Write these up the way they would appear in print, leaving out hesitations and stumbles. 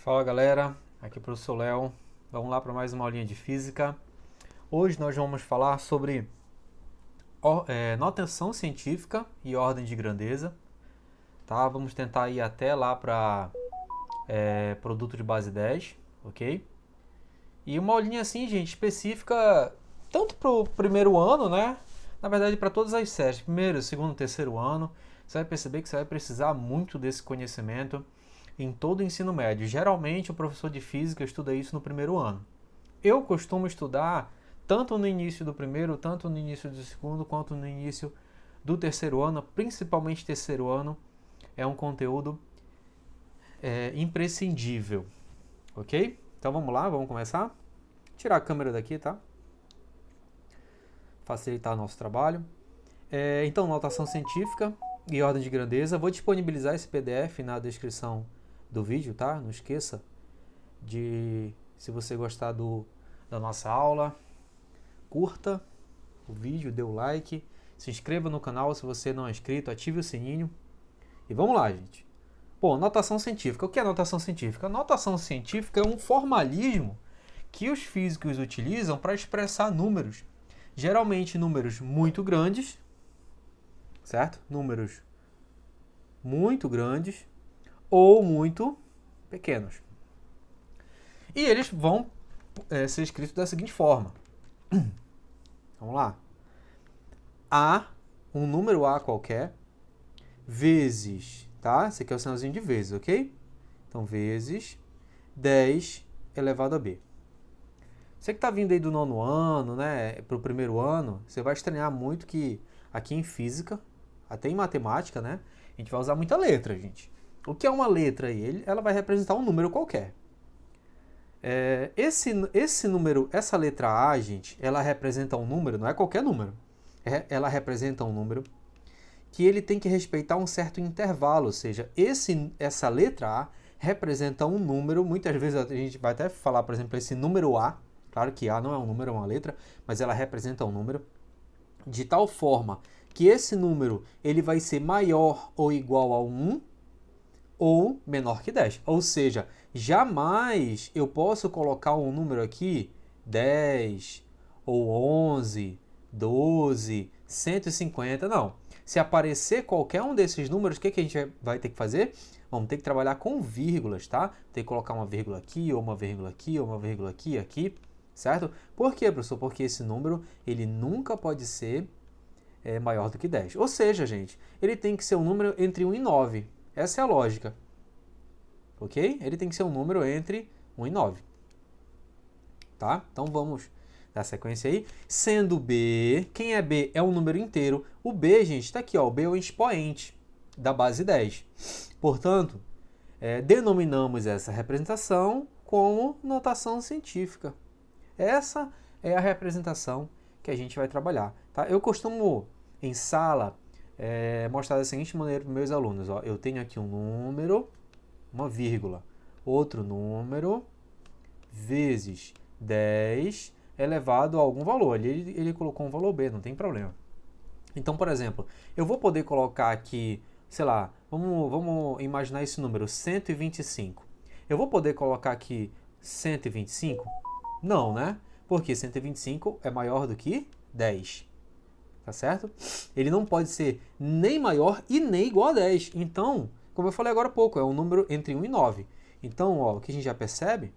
Fala galera, aqui é o professor Léo. Vamos lá para mais uma aulinha de física. Hoje nós vamos falar sobre notação científica e ordem de grandeza. Tá? Vamos tentar ir até lá para produto de base 10, ok? E uma aulinha assim, gente, específica tanto para o primeiro ano, né? Na verdade, para todas as séries, primeiro, segundo, terceiro ano. Você vai perceber que você vai precisar muito desse conhecimento em todo o ensino médio. Geralmente, o professor de física estuda isso no primeiro ano. Eu costumo estudar tanto no início do primeiro, tanto no início do segundo, quanto no início do terceiro ano, principalmente terceiro ano. É um conteúdo imprescindível, ok? Então vamos lá, vamos começar? Tirar a câmera daqui, tá? Facilitar nosso trabalho. Então, notação científica e ordem de grandeza. Vou disponibilizar esse PDF na descrição do vídeo, tá? Não esqueça se você gostar da nossa aula, curta o vídeo, dê o like, se inscreva no canal se você não é inscrito, ative o sininho. E vamos lá, gente. Bom, notação científica. O que é notação científica? A notação científica é um formalismo que os físicos utilizam para expressar números. Geralmente números muito grandes, certo? Números muito grandes ou muito pequenos. E eles vão ser escritos da seguinte forma. Vamos lá. A, um número A qualquer, vezes, tá? Esse aqui é o sinalzinho de vezes, ok? Então, vezes 10 elevado a B. Você que está vindo aí do nono ano, né, para o primeiro ano, você vai estranhar muito que aqui em física, até em matemática, né, a gente vai usar muita letra, gente. O que é uma letra aí? Ela vai representar um número qualquer. Esse número, essa letra A, gente, ela representa um número, não é qualquer número. Ela representa um número que ele tem que respeitar um certo intervalo, ou seja, essa letra A representa um número, muitas vezes a gente vai até falar, por exemplo, esse número A, claro que A não é um número, é uma letra, mas ela representa um número, de tal forma que esse número ele vai ser maior ou igual a 1 ou menor que 10. Ou seja, jamais eu posso colocar um número aqui, 10 ou 11, 12, 150, não. Se aparecer qualquer um desses números, o que a gente vai ter que fazer? Vamos ter que trabalhar com vírgulas, tá? Tem que colocar uma vírgula aqui, ou uma vírgula aqui, ou uma vírgula aqui, aqui, certo? Por quê, professor? Porque esse número, ele nunca pode ser maior do que 10. Ou seja, gente, ele tem que ser um número entre 1 e 9. Essa é a lógica. Ok? Ele tem que ser um número entre 1 e 9. Tá? Então vamos dar sequência aí. Sendo B, quem é B é um número inteiro. O B, gente, está aqui, ó, o B é o expoente da base 10. Portanto, denominamos essa representação como notação científica. Essa é a representação que a gente vai trabalhar. Tá? Eu costumo, em sala, mostrar da seguinte maneira para os meus alunos. Ó, eu tenho aqui um número, uma vírgula, outro número, vezes 10 elevado a algum valor. Ele colocou um valor B, não tem problema. Então, por exemplo, eu vou poder colocar aqui, sei lá, vamos imaginar esse número, 125. Eu vou poder colocar aqui 125? Não, né? Porque 125 é maior do que 10. Tá certo? Ele não pode ser nem maior e nem igual a 10. Então, como eu falei agora há pouco, é um número entre 1 e 9. Então, ó, o que a gente já percebe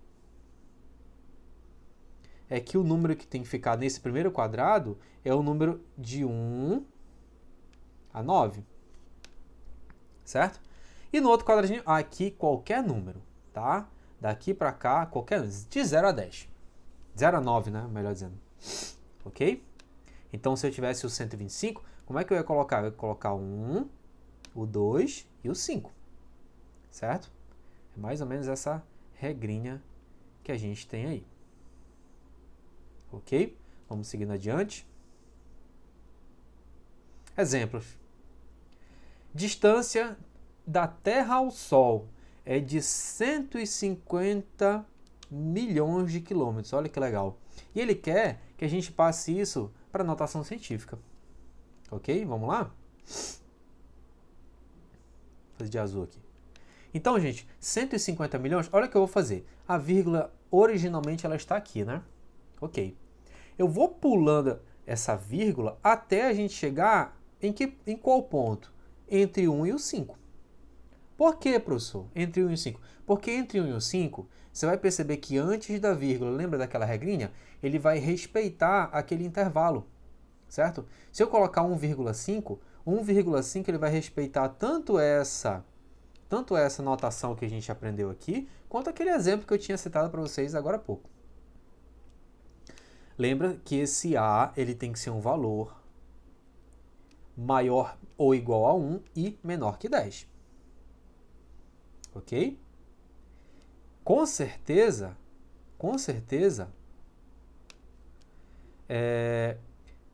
é que o número que tem que ficar nesse primeiro quadrado é o número de 1 a 9. Certo? E no outro quadradinho, aqui qualquer número, tá? Daqui para cá, qualquer número, de 0 a 10. 0 a 9, né? Melhor dizendo. Ok? Então, se eu tivesse o 125, como é que eu ia colocar? Eu ia colocar o 1, o 2 e o 5. Certo? É mais ou menos essa regrinha que a gente tem aí. Ok? Vamos seguindo adiante. Exemplos. Distância da Terra ao Sol é de 150 milhões de quilômetros. Olha que legal. E ele quer que a gente passe isso para notação científica. Ok? Vamos lá? Vou fazer de azul aqui. Então, gente, 150 milhões, olha o que eu vou fazer. A vírgula, originalmente, ela está aqui, né? Ok. Eu vou pulando essa vírgula até a gente chegar em qual ponto? Entre 1 e o 5. Por que, professor? Entre 1 e o 5? Porque entre 1 e o 5, você vai perceber que antes da vírgula, lembra daquela regrinha? Ele vai respeitar aquele intervalo, certo? Se eu colocar 1,5, 1,5 ele vai respeitar tanto essa notação que a gente aprendeu aqui, quanto aquele exemplo que eu tinha citado para vocês agora há pouco. Lembra que esse A ele tem que ser um valor maior ou igual a 1 e menor que 10. Ok? Com certeza,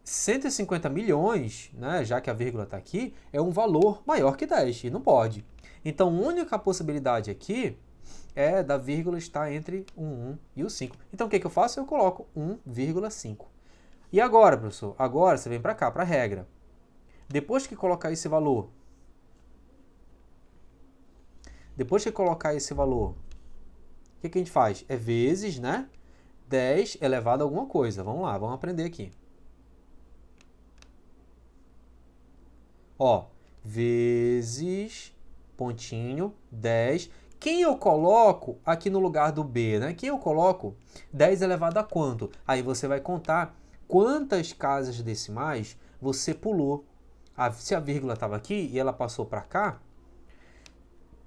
150 milhões, né, já que a vírgula está aqui, é um valor maior que 10, e não pode. Então, a única possibilidade aqui é da vírgula estar entre o 1 e o 5. Então, o que eu faço? Eu coloco 1,5. E agora, professor? Agora você vem para cá, para a regra. Depois que colocar esse valor, o que a gente faz? É vezes, né? 10 elevado a alguma coisa. Vamos lá, vamos aprender aqui. Ó, vezes, pontinho, 10. Quem eu coloco aqui no lugar do B, né? Quem eu coloco? 10 elevado a quanto? Aí você vai contar quantas casas decimais você pulou. Se a vírgula estava aqui e ela passou para cá,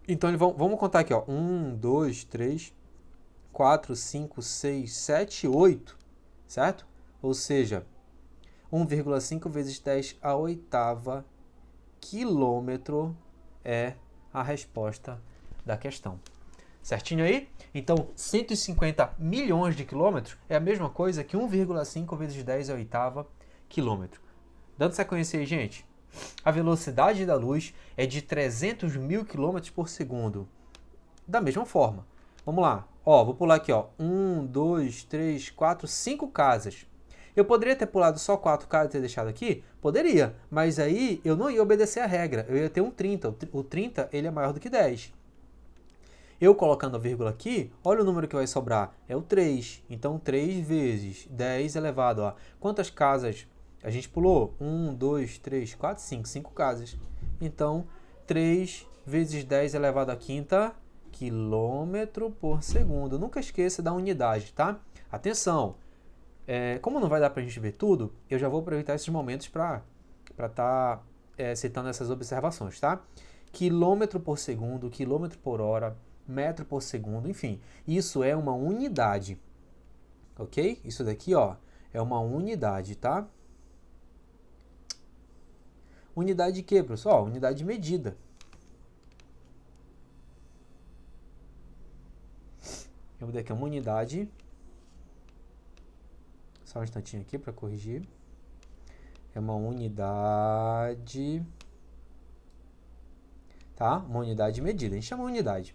então vamos contar aqui, ó. 1, 2, 3, 4, 5, 6, 7, 8, certo? Ou seja, 1,5 vezes 10 a oitava quilômetro é a resposta da questão. Certinho aí? Então, 150 milhões de quilômetros é a mesma coisa que 1,5 vezes 10 a oitava quilômetro. Dando sequência aí, gente. A velocidade da luz é de 300 mil km por segundo. Da mesma forma. Vamos lá. Ó, vou pular aqui, ó. 1, 2, 3, 4, 5 casas. Eu poderia ter pulado só 4 casas e ter deixado aqui? Poderia, mas aí eu não ia obedecer a regra. Eu ia ter um 30. O 30 ele é maior do que 10. Eu colocando a vírgula aqui, olha o número que vai sobrar. É o 3. Então, 3 vezes 10 elevado a... Quantas casas a gente pulou? 1, 2, 3, 4, 5. 5 casas. Então, 3 vezes 10 elevado a quinta quilômetro por segundo. Nunca esqueça da unidade, tá? Atenção! Como não vai dar para a gente ver tudo, eu já vou aproveitar esses momentos para estar citando essas observações, tá? Quilômetro por segundo, quilômetro por hora, metro por segundo, enfim. Isso é uma unidade, ok? Isso daqui, ó, é uma unidade, tá? Unidade de quê, professor? Ó, unidade de medida. Eu vou dar aqui uma unidade. Só um instantinho aqui para corrigir. É uma unidade, tá? Uma unidade de medida. A gente chama unidade.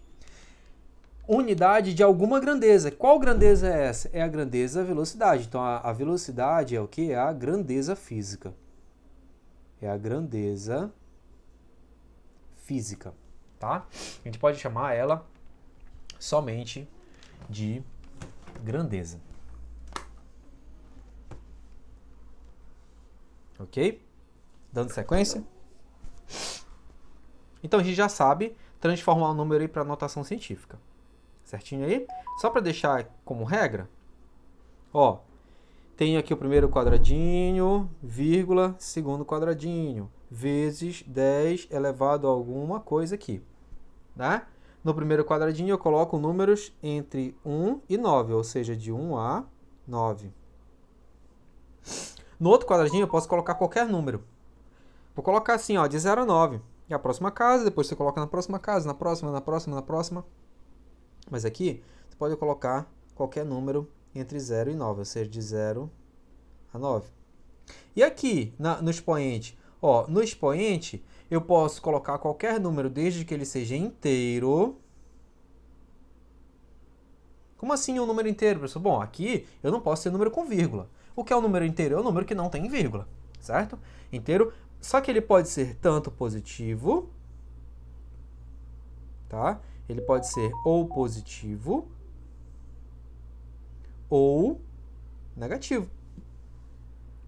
Unidade de alguma grandeza. Qual grandeza é essa? É a grandeza velocidade. Então, a velocidade é o quê? É a grandeza física. É a grandeza física, tá? A gente pode chamar ela somente de grandeza. Ok? Dando sequência. Então, a gente já sabe transformar o número aí para notação científica. Certinho aí? Só para deixar como regra, ó, tem aqui o primeiro quadradinho, vírgula, segundo quadradinho, vezes 10 elevado a alguma coisa aqui, né? No primeiro quadradinho eu coloco números entre 1 e 9, ou seja, de 1 a 9. No outro quadradinho eu posso colocar qualquer número. Vou colocar assim, ó, de 0 a 9. E a próxima casa, depois você coloca na próxima casa, na próxima, na próxima, na próxima. Mas aqui, você pode colocar qualquer número entre 0 e 9, ou seja, de 0 a 9. E aqui, no expoente? Ó, no expoente, eu posso colocar qualquer número desde que ele seja inteiro. Como assim um número inteiro, professor? Bom, aqui eu não posso ter número com vírgula. O que é um número inteiro? É um número que não tem vírgula, certo? Inteiro, só que ele pode ser tanto positivo, tá? ele pode ser ou positivo ou negativo,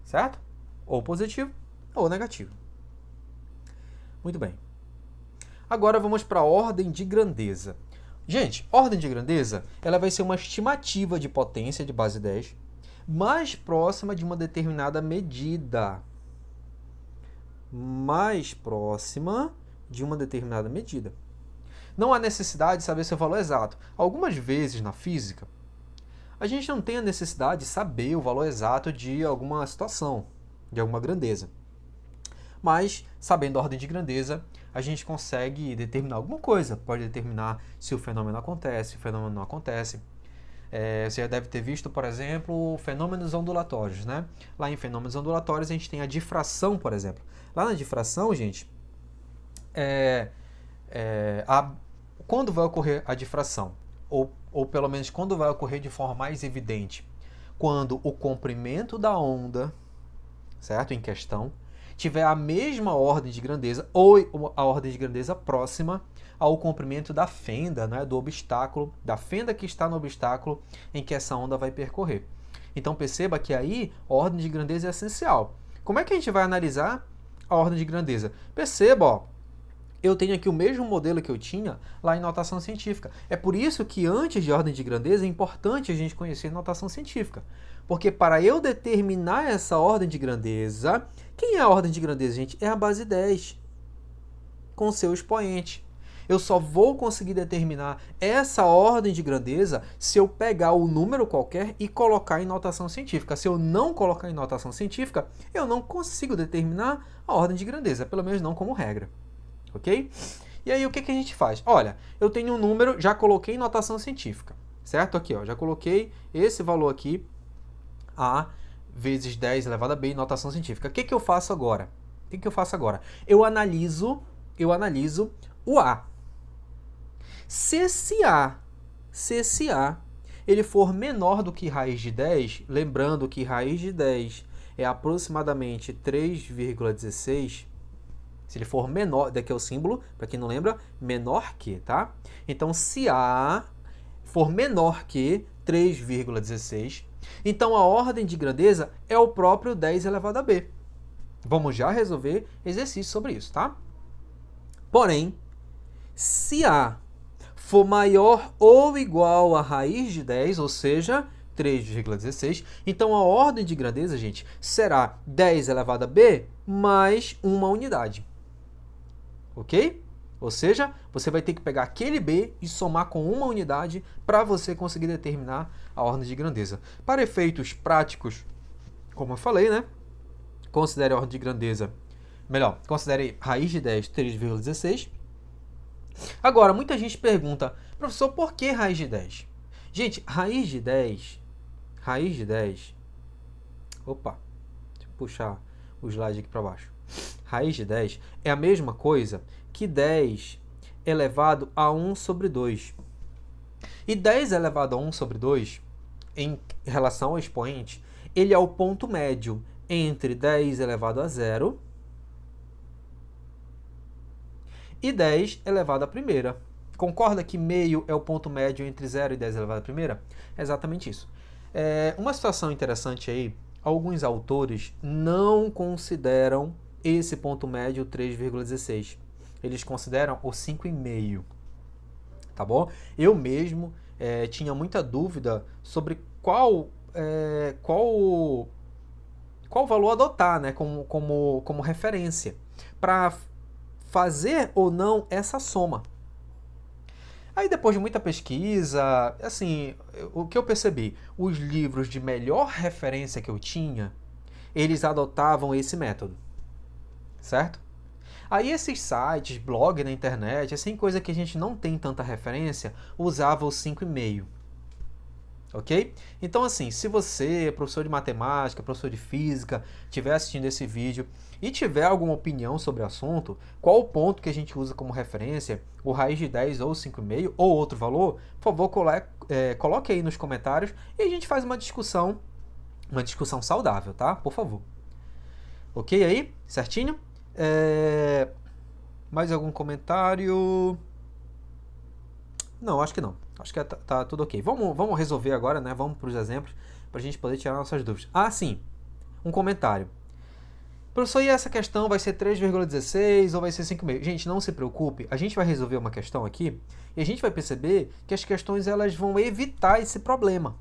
certo? Ou positivo ou negativo. Muito bem. Agora vamos para a ordem de grandeza. Gente, ordem de grandeza, ela vai ser uma estimativa de potência de base 10 mais próxima de uma determinada medida. Mais próxima de uma determinada medida. Não há necessidade de saber seu valor exato. Algumas vezes na física, a gente não tem a necessidade de saber o valor exato de alguma situação, de alguma grandeza. Mas, sabendo a ordem de grandeza, a gente consegue determinar alguma coisa. Pode determinar se o fenômeno acontece, se o fenômeno não acontece. Você já deve ter visto, por exemplo, fenômenos ondulatórios, né? Lá em fenômenos ondulatórios a gente tem a difração, por exemplo. Lá na difração, gente, quando vai ocorrer a difração? Ou pelo menos quando vai ocorrer de forma mais evidente? Quando o comprimento da onda, certo? Em questão, tiver a mesma ordem de grandeza ou a ordem de grandeza próxima ao comprimento da fenda, né, do obstáculo, da fenda que está no obstáculo em que essa onda vai percorrer. Então perceba que aí a ordem de grandeza é essencial. Como é que a gente vai analisar a ordem de grandeza? Perceba, ó, eu tenho aqui o mesmo modelo que eu tinha lá em notação científica. É por isso que antes de ordem de grandeza é importante a gente conhecer notação científica. Porque para eu determinar essa ordem de grandeza, quem é a ordem de grandeza, gente? É a base 10, com seu expoente. Eu só vou conseguir determinar essa ordem de grandeza se eu pegar o número qualquer e colocar em notação científica. Se eu não colocar em notação científica, eu não consigo determinar a ordem de grandeza, pelo menos não como regra. Ok? E aí o que a gente faz? Olha, eu tenho um número, já coloquei em notação científica, certo? Aqui, ó, já coloquei esse valor aqui, A vezes 10 elevado a B em notação científica. O que eu faço agora? Eu analiso o A. Se esse A ele for menor do que raiz de 10, lembrando que raiz de 10 é aproximadamente 3,16, se ele for menor, daqui é o símbolo, para quem não lembra, menor que, tá? Então, se A for menor que 3,16, então a ordem de grandeza é o próprio 10 elevado a B. Vamos já resolver exercício sobre isso, tá? Porém, se A for maior ou igual a raiz de 10, ou seja, 3,16, então a ordem de grandeza, gente, será 10 elevado a B mais uma unidade. Ok? Ou seja, você vai ter que pegar aquele B e somar com uma unidade para você conseguir determinar a ordem de grandeza. Para efeitos práticos, como eu falei, né? Considere a ordem de grandeza. Melhor, considere raiz de 10, 3,16. Agora, muita gente pergunta, professor, por que raiz de 10? Gente, raiz de 10... Opa, deixa eu puxar o slide aqui para baixo. Raiz de 10 é a mesma coisa que 10 elevado a 1 sobre 2. E 10 elevado a 1 sobre 2, em relação ao expoente, ele é o ponto médio entre 10 elevado a 0 e 10 elevado à primeira. Concorda que meio é o ponto médio entre 0 e 10 elevado à primeira? É exatamente isso. Uma situação interessante aí, alguns autores não consideram esse ponto médio 3,16. Eles consideram o 5,5. Tá bom? Eu mesmo tinha muita dúvida sobre qual valor adotar, né, como referência para fazer ou não essa soma. Aí depois de muita pesquisa, assim, o que eu percebi? Os livros de melhor referência que eu tinha, eles adotavam esse método, certo? Aí esses sites, blog na internet, assim, coisa que a gente não tem tanta referência, usava o 5,5. Ok? Então, assim, se você, professor de matemática, professor de física, estiver assistindo esse vídeo e tiver alguma opinião sobre o assunto, qual o ponto que a gente usa como referência, o raiz de 10 ou 5,5 ou outro valor, por favor, coloque aí nos comentários e a gente faz uma discussão saudável, tá? Por favor. Ok aí? Certinho? Mais algum comentário? Não, acho que não. Acho que tá tudo ok. Vamos resolver agora, né? Vamos para os exemplos, para a gente poder tirar nossas dúvidas. Ah, sim. Um comentário. Professor, e essa questão vai ser 3,16 ou vai ser 5,5? Gente, não se preocupe. A gente vai resolver uma questão aqui e a gente vai perceber que as questões elas vão evitar esse problema.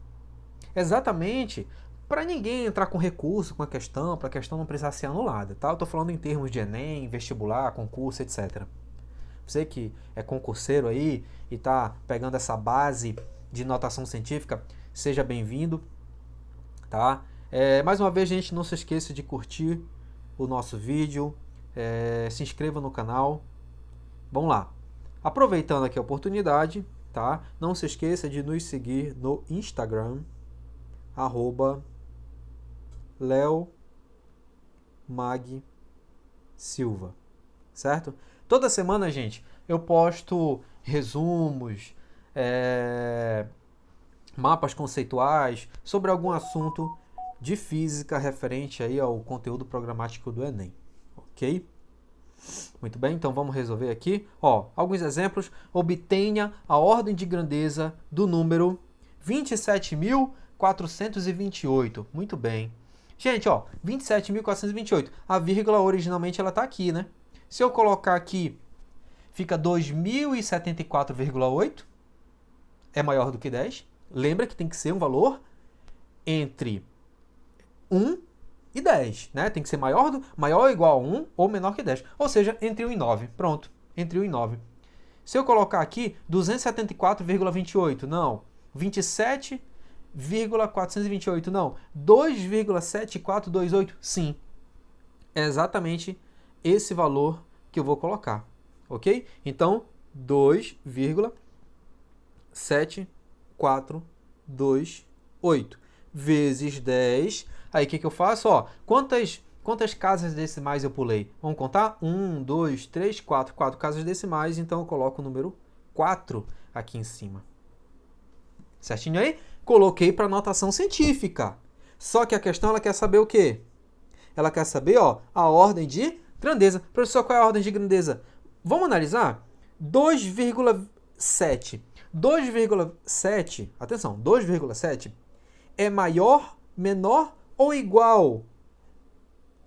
Exatamente para ninguém entrar com recurso com a questão, para a questão não precisar ser anulada, tá? Eu estou falando em termos de Enem, vestibular, concurso, etc. Você que é concurseiro aí e está pegando essa base de notação científica, seja bem-vindo, tá? Mais uma vez, gente, não se esqueça de curtir o nosso vídeo, se inscreva no canal. Vamos lá. Aproveitando aqui a oportunidade, tá? Não se esqueça de nos seguir no Instagram, @leomagsilva, certo? Toda semana, gente, eu posto resumos, mapas conceituais sobre algum assunto de física referente aí ao conteúdo programático do Enem, ok? Muito bem, então vamos resolver aqui. Ó, alguns exemplos. Obtenha a ordem de grandeza do número 27.428. Muito bem. Gente, ó, 27.428. A vírgula originalmente ela está aqui, né? Se eu colocar aqui, fica 2074,8. É maior do que 10. Lembra que tem que ser um valor entre 1 e 10, né? Tem que ser maior ou igual a 1 ou menor que 10. Ou seja, entre 1 e 9. Pronto, entre 1 e 9. Se eu colocar aqui 274,28, não. 27,428, não. 2,7428, sim. É exatamente esse valor que eu vou colocar, ok? Então, 2,7428 vezes 10. Aí o que eu faço? Ó, quantas casas decimais eu pulei? Vamos contar? 1, 2, 3, 4. 4 casas decimais, então eu coloco o número 4 aqui em cima. Certinho aí? Coloquei para notação científica. Só que a questão ela quer saber o quê? Ela quer saber, ó, a ordem de grandeza. Professor, qual é a ordem de grandeza? Vamos analisar? 2,7. 2,7, atenção, 2,7 é maior, menor ou igual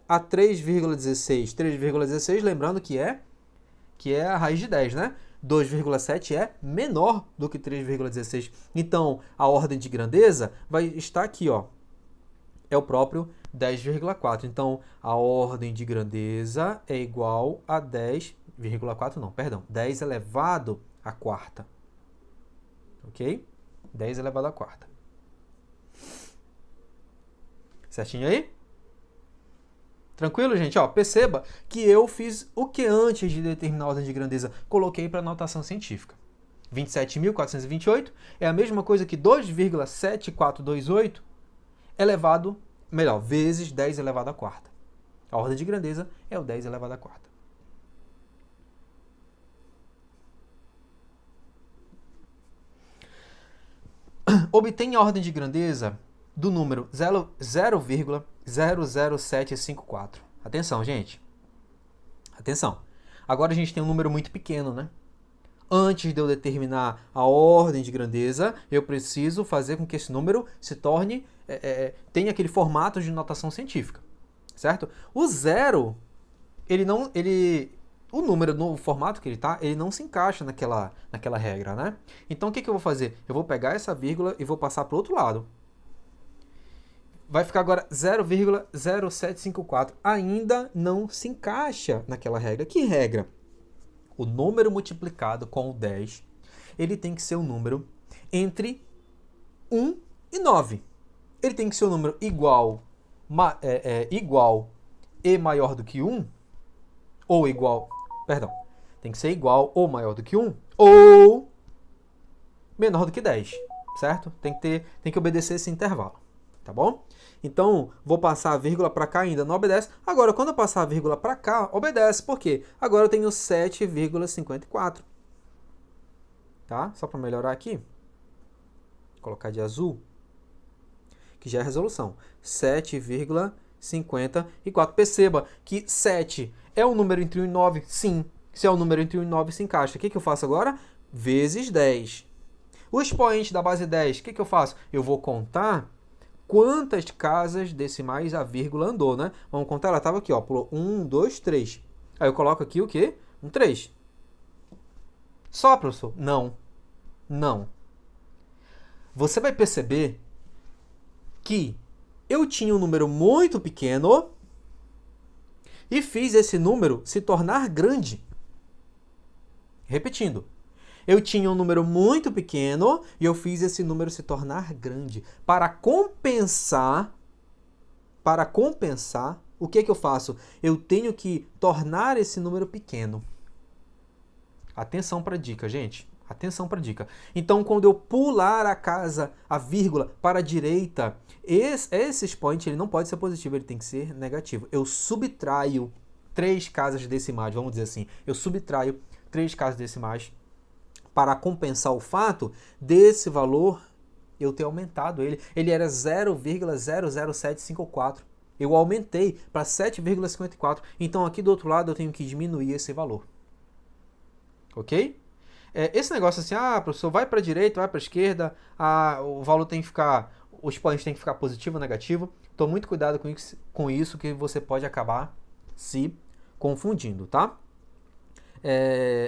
a 3,16? 3,16, lembrando que é a raiz de 10, né? 2,7 é menor do que 3,16. Então, a ordem de grandeza vai estar aqui, ó. É o próprio 10,4. Então, a ordem de grandeza é igual a 10,4, não, perdão, 10 elevado à quarta. Ok? 10 elevado à quarta. Certinho aí? Tranquilo, gente? Ó, perceba que eu fiz o que antes de determinar a ordem de grandeza? Coloquei para notação científica. 27.428 é a mesma coisa que 2,7428 vezes 10 elevado à quarta. A ordem de grandeza é o 10 elevado à quarta. Obtenha a ordem de grandeza do número 0,00754. Atenção, gente. Atenção. Agora a gente tem um número muito pequeno, né? Antes de eu determinar a ordem de grandeza, eu preciso fazer com que esse número se torne, tenha aquele formato de notação científica, certo? O zero, o número no formato que ele está, ele não se encaixa naquela regra, né? Então o que eu vou fazer? Eu vou pegar essa vírgula e vou passar para o outro lado. Vai ficar agora 0,0754. Ainda não se encaixa naquela regra. Que regra? O número multiplicado com o 10, ele tem que ser um número entre 1 e 9. Ele tem que ser um número igual e maior do que 1, ou igual, perdão, tem que ser igual ou maior do que 1, ou menor do que 10, certo? Tem que obedecer esse intervalo, tá bom? Então, vou passar a vírgula para cá, ainda não obedece. Agora, quando eu passar a vírgula para cá, obedece. Por quê? Agora eu tenho 7,54. Tá? Só para melhorar aqui. Vou colocar de azul. Que já é a resolução. 7,54. Perceba que 7 é um número entre 1 e 9? Sim. Se é um número entre 1 e 9, se encaixa. O que eu faço agora? vezes 10. O expoente da base 10, o que eu faço? Eu vou contar quantas casas decimais a vírgula andou, né? Vamos contar, ela estava aqui, ó, pulou 1, 2, 3. Aí eu coloco aqui o quê? Um 3. Só, professor? Não. Não. Você vai perceber que eu tinha um número muito pequeno e fiz esse número se tornar grande. Repetindo. Eu tinha um número muito pequeno e eu fiz esse número se tornar grande. Para compensar, o que eu faço? Eu tenho que tornar esse número pequeno. Atenção para a dica, gente. Atenção para a dica. Então, quando eu pular a casa, a vírgula, para a direita, esse expoente ele não pode ser positivo, ele tem que ser negativo. Eu subtraio 3 casas decimais, vamos dizer assim. Eu subtraio 3 casas decimais para compensar o fato desse valor eu ter aumentado ele. Ele era 0,00754. Eu aumentei para 7,54. Então, aqui do outro lado, eu tenho que diminuir esse valor. Ok? Esse negócio assim, professor, vai para a direita, vai para a esquerda, o valor tem que ficar, o expoente tem que ficar positivo ou negativo. Tome muito cuidado com isso, que você pode acabar se confundindo, tá?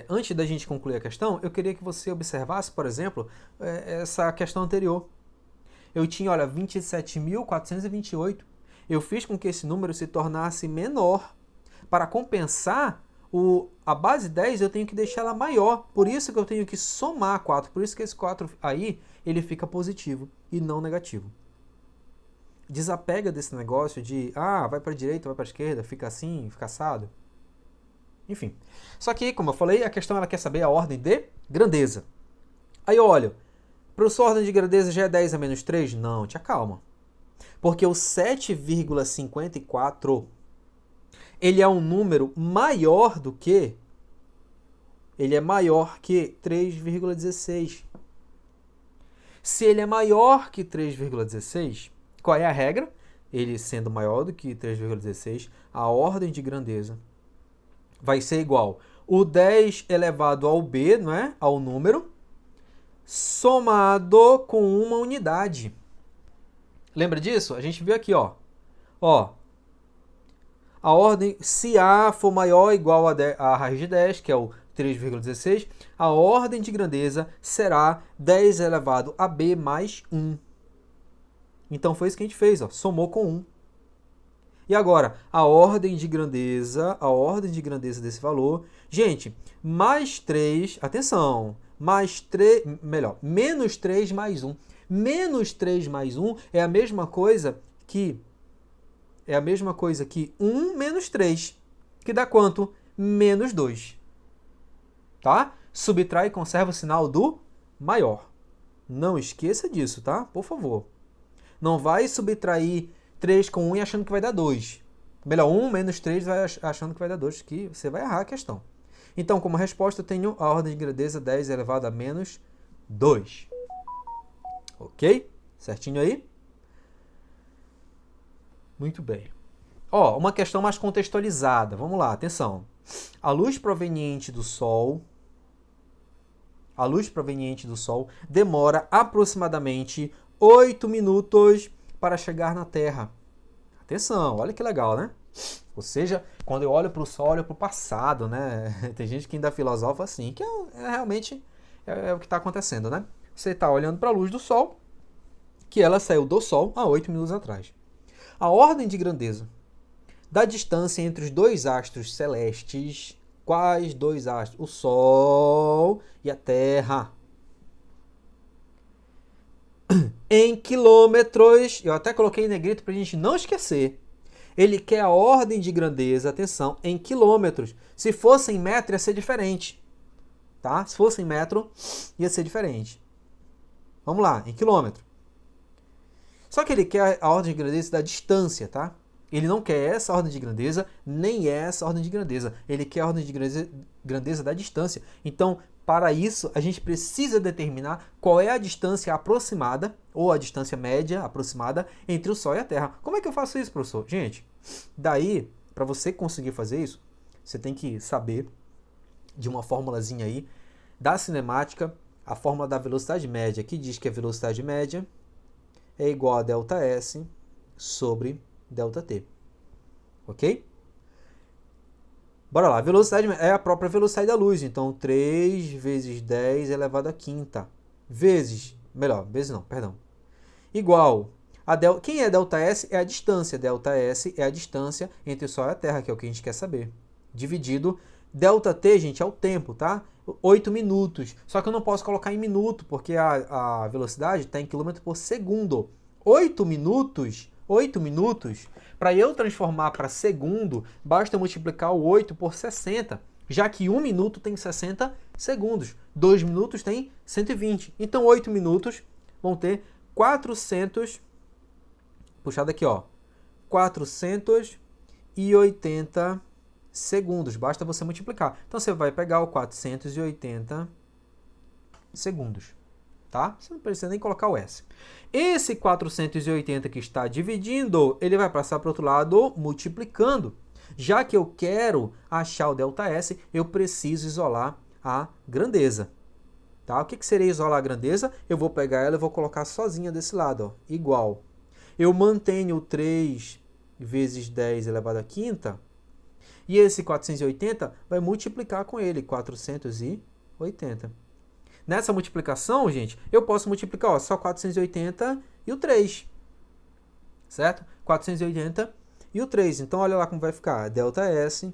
Antes da gente concluir a questão, eu queria que você observasse, por exemplo, essa questão anterior. Eu tinha, olha, 27.428. Eu fiz com que esse número se tornasse menor. Para compensar, a base 10 eu tenho que deixar ela maior. Por isso que eu tenho que somar 4. Por isso que esse 4 aí, ele fica positivo e não negativo. Desapega desse negócio de, vai para a direita, vai para a esquerda, fica assim, fica assado. Enfim. Só que, como eu falei, a questão ela quer saber a ordem de grandeza. Aí eu olho, professor, a ordem de grandeza já é 10 a menos 3? Não, te acalma. Porque o 7,54, ele é um número maior do que... Ele é maior que 3,16. Se ele é maior que 3,16, qual é a regra? Ele sendo maior do que 3,16, a ordem de grandeza vai ser igual o 10 elevado ao b, não é? Ao número, somado com uma unidade. Lembra disso? A gente viu aqui, ó. A ordem, se A for maior ou igual a raiz de 10, que é o 3,16, a ordem de grandeza será 10 elevado a b mais 1. Então foi isso que a gente fez, ó, somou com 1. E agora, a ordem de grandeza desse valor, gente, mais 3, atenção, menos 3 mais 1. Menos 3 mais 1 é a mesma coisa que 1 menos 3, que dá quanto? Menos 2. Tá? Subtrai e conserva o sinal do maior. Não esqueça disso, tá? Por favor. Não vai subtrair 3 com 1 e achando que vai dar 2. Melhor, 1 menos 3 vai achando que vai dar 2, que você vai errar a questão. Então, como resposta, eu tenho a ordem de grandeza 10 elevado a menos 2. Ok? Certinho aí? Muito bem. Uma questão mais contextualizada. Vamos lá, atenção. A luz proveniente do Sol demora aproximadamente 8 minutos para chegar na Terra. Atenção, olha que legal, né? Ou seja, quando eu olho para o Sol, eu olho para o passado, né? Tem gente que ainda filosofa assim, que realmente é o que está acontecendo, né? Você está olhando para a luz do Sol, que ela saiu do Sol há 8 minutos atrás. A ordem de grandeza da distância entre os dois astros celestes. Quais dois astros? O Sol e a Terra. Em quilômetros, eu até coloquei em negrito para a gente não esquecer. Ele quer a ordem de grandeza, atenção, em quilômetros. Se fosse em metro, ia ser diferente. Tá? Se fosse em metro, ia ser diferente. Vamos lá, em quilômetro. Só que ele quer a ordem de grandeza da distância, tá? Ele não quer essa ordem de grandeza, nem essa ordem de grandeza. Ele quer a ordem de grandeza da distância. Então, para isso, a gente precisa determinar qual é a distância aproximada, ou a distância média aproximada, entre o Sol e a Terra. Como é que eu faço isso, professor? Gente, daí, para você conseguir fazer isso, você tem que saber de uma formulazinha aí, da cinemática, a fórmula da velocidade média, que diz que a velocidade média é igual a ΔS sobre ΔT. Ok? Bora lá. A velocidade é a própria velocidade da luz. Então, 3 vezes 10 elevado à quinta. Vezes não, perdão. Igual a quem é ΔS? É a distância. ΔS é a distância entre o Sol e a Terra, que é o que a gente quer saber. Dividido. ΔT, gente, é o tempo, tá? 8 minutos. Só que eu não posso colocar em minuto, porque a velocidade está em quilômetro por segundo. 8 minutos, para eu transformar para segundo, basta multiplicar o 8 por 60, já que 1 minuto tem 60 segundos, 2 minutos tem 120. Então, 8 minutos vão ter 400, puxar daqui, ó, 480 segundos. Basta você multiplicar. Então, você vai pegar o 480 segundos, tá? Você não precisa nem colocar o S. Esse 480 que está dividindo, ele vai passar para o outro lado multiplicando. Já que eu quero achar o ΔS, eu preciso isolar a grandeza. Tá? O que seria isolar a grandeza? Eu vou pegar ela e vou colocar sozinha desse lado. Ó, igual. Eu mantenho 3 vezes 10 elevado à quinta. E esse 480 vai multiplicar com ele, 480. Nessa multiplicação, gente, eu posso multiplicar ó, só 480 e o 3. Certo? 480 e o 3. Então, olha lá como vai ficar. ΔS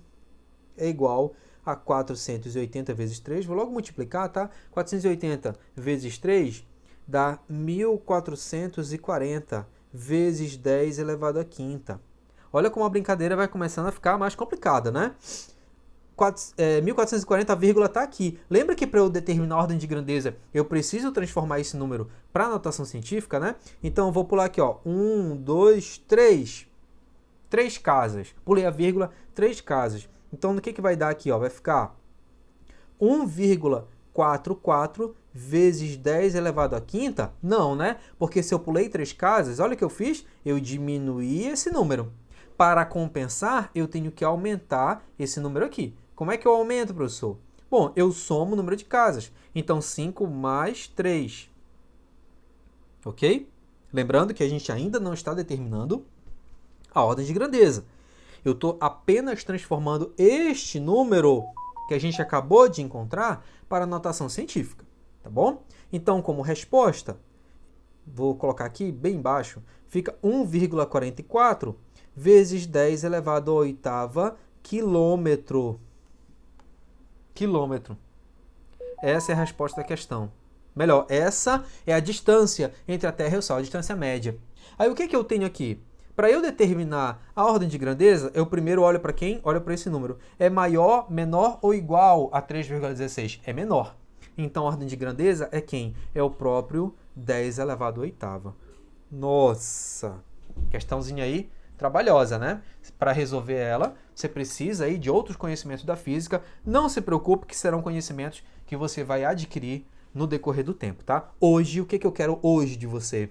é igual a 480 vezes 3. Vou logo multiplicar, tá? 480 vezes 3 dá 1440 vezes 10 elevado à quinta. Olha como a brincadeira vai começando a ficar mais complicada, né? 1440, a vírgula está aqui. Lembra que para eu determinar a ordem de grandeza, eu preciso transformar esse número para a notação científica, né? Então, eu vou pular aqui, ó. 1, 2, 3. 3 casas. Pulei a vírgula, 3 casas. Então, no que vai dar aqui, ó? Vai ficar 1,44 vezes 10 elevado à quinta? Não, né? Porque se eu pulei 3 casas, olha o que eu fiz. Eu diminuí esse número. Para compensar, eu tenho que aumentar esse número aqui. Como é que eu aumento, professor? Bom, eu somo o número de casas. Então, 5 mais 3. Ok? Lembrando que a gente ainda não está determinando a ordem de grandeza. Eu estou apenas transformando este número que a gente acabou de encontrar para a notação científica. Tá bom? Então, como resposta, vou colocar aqui bem embaixo, fica 1,44 vezes 10 elevado à oitava quilômetro. Quilômetro. Essa é a resposta da questão. Melhor, essa é a distância entre a Terra e o Sol, a distância média. Aí o que eu tenho aqui? Para eu determinar a ordem de grandeza, eu primeiro olho para quem? Olho para esse número. É maior, menor ou igual a 3,16? É menor. Então, a ordem de grandeza é quem? É o próprio 10 elevado à oitava. Nossa! Questãozinha aí trabalhosa, né? Para resolver ela, você precisa aí de outros conhecimentos da física. Não se preocupe que serão conhecimentos que você vai adquirir no decorrer do tempo, tá? Hoje, o que eu quero hoje de você?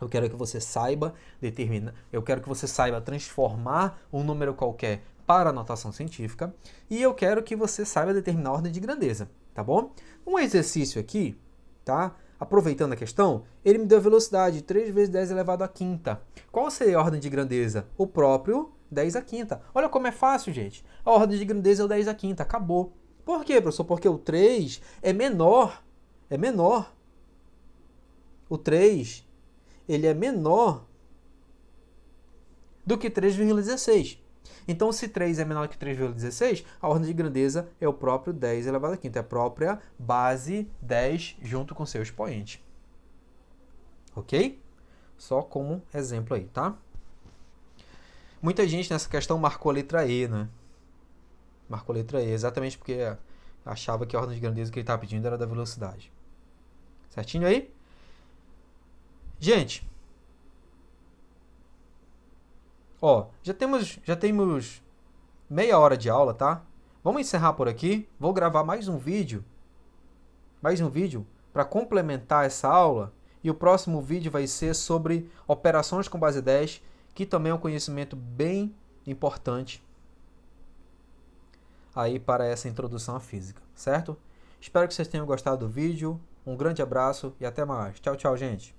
Eu quero que você saiba determinar, eu quero que você saiba transformar um número qualquer para a notação científica e eu quero que você saiba determinar a ordem de grandeza, tá bom? Um exercício aqui, tá? Aproveitando a questão, ele me deu a velocidade 3 vezes 10 elevado à quinta. Qual seria a ordem de grandeza? O próprio 10 à quinta. Olha como é fácil, gente. A ordem de grandeza é o 10 à quinta, acabou. Por quê, professor? Porque o 3 é menor. É menor. O 3, ele é menor do que 3,16. Então, se 3 é menor que 3,16, a ordem de grandeza é o próprio 10 elevado à quinta. É a própria base 10 junto com seu expoente. Ok? Só como exemplo aí, tá? Muita gente nessa questão marcou a letra E, né? Marcou a letra E, exatamente porque achava que a ordem de grandeza que ele estava pedindo era da velocidade. Certinho aí? Gente, ó, já temos meia hora de aula, tá? Vamos encerrar por aqui. Vou gravar mais um vídeo para complementar essa aula. E o próximo vídeo vai ser sobre operações com base 10, que também é um conhecimento bem importante aí para essa introdução à física, certo? Espero que vocês tenham gostado do vídeo. Um grande abraço e até mais. Tchau, tchau, gente.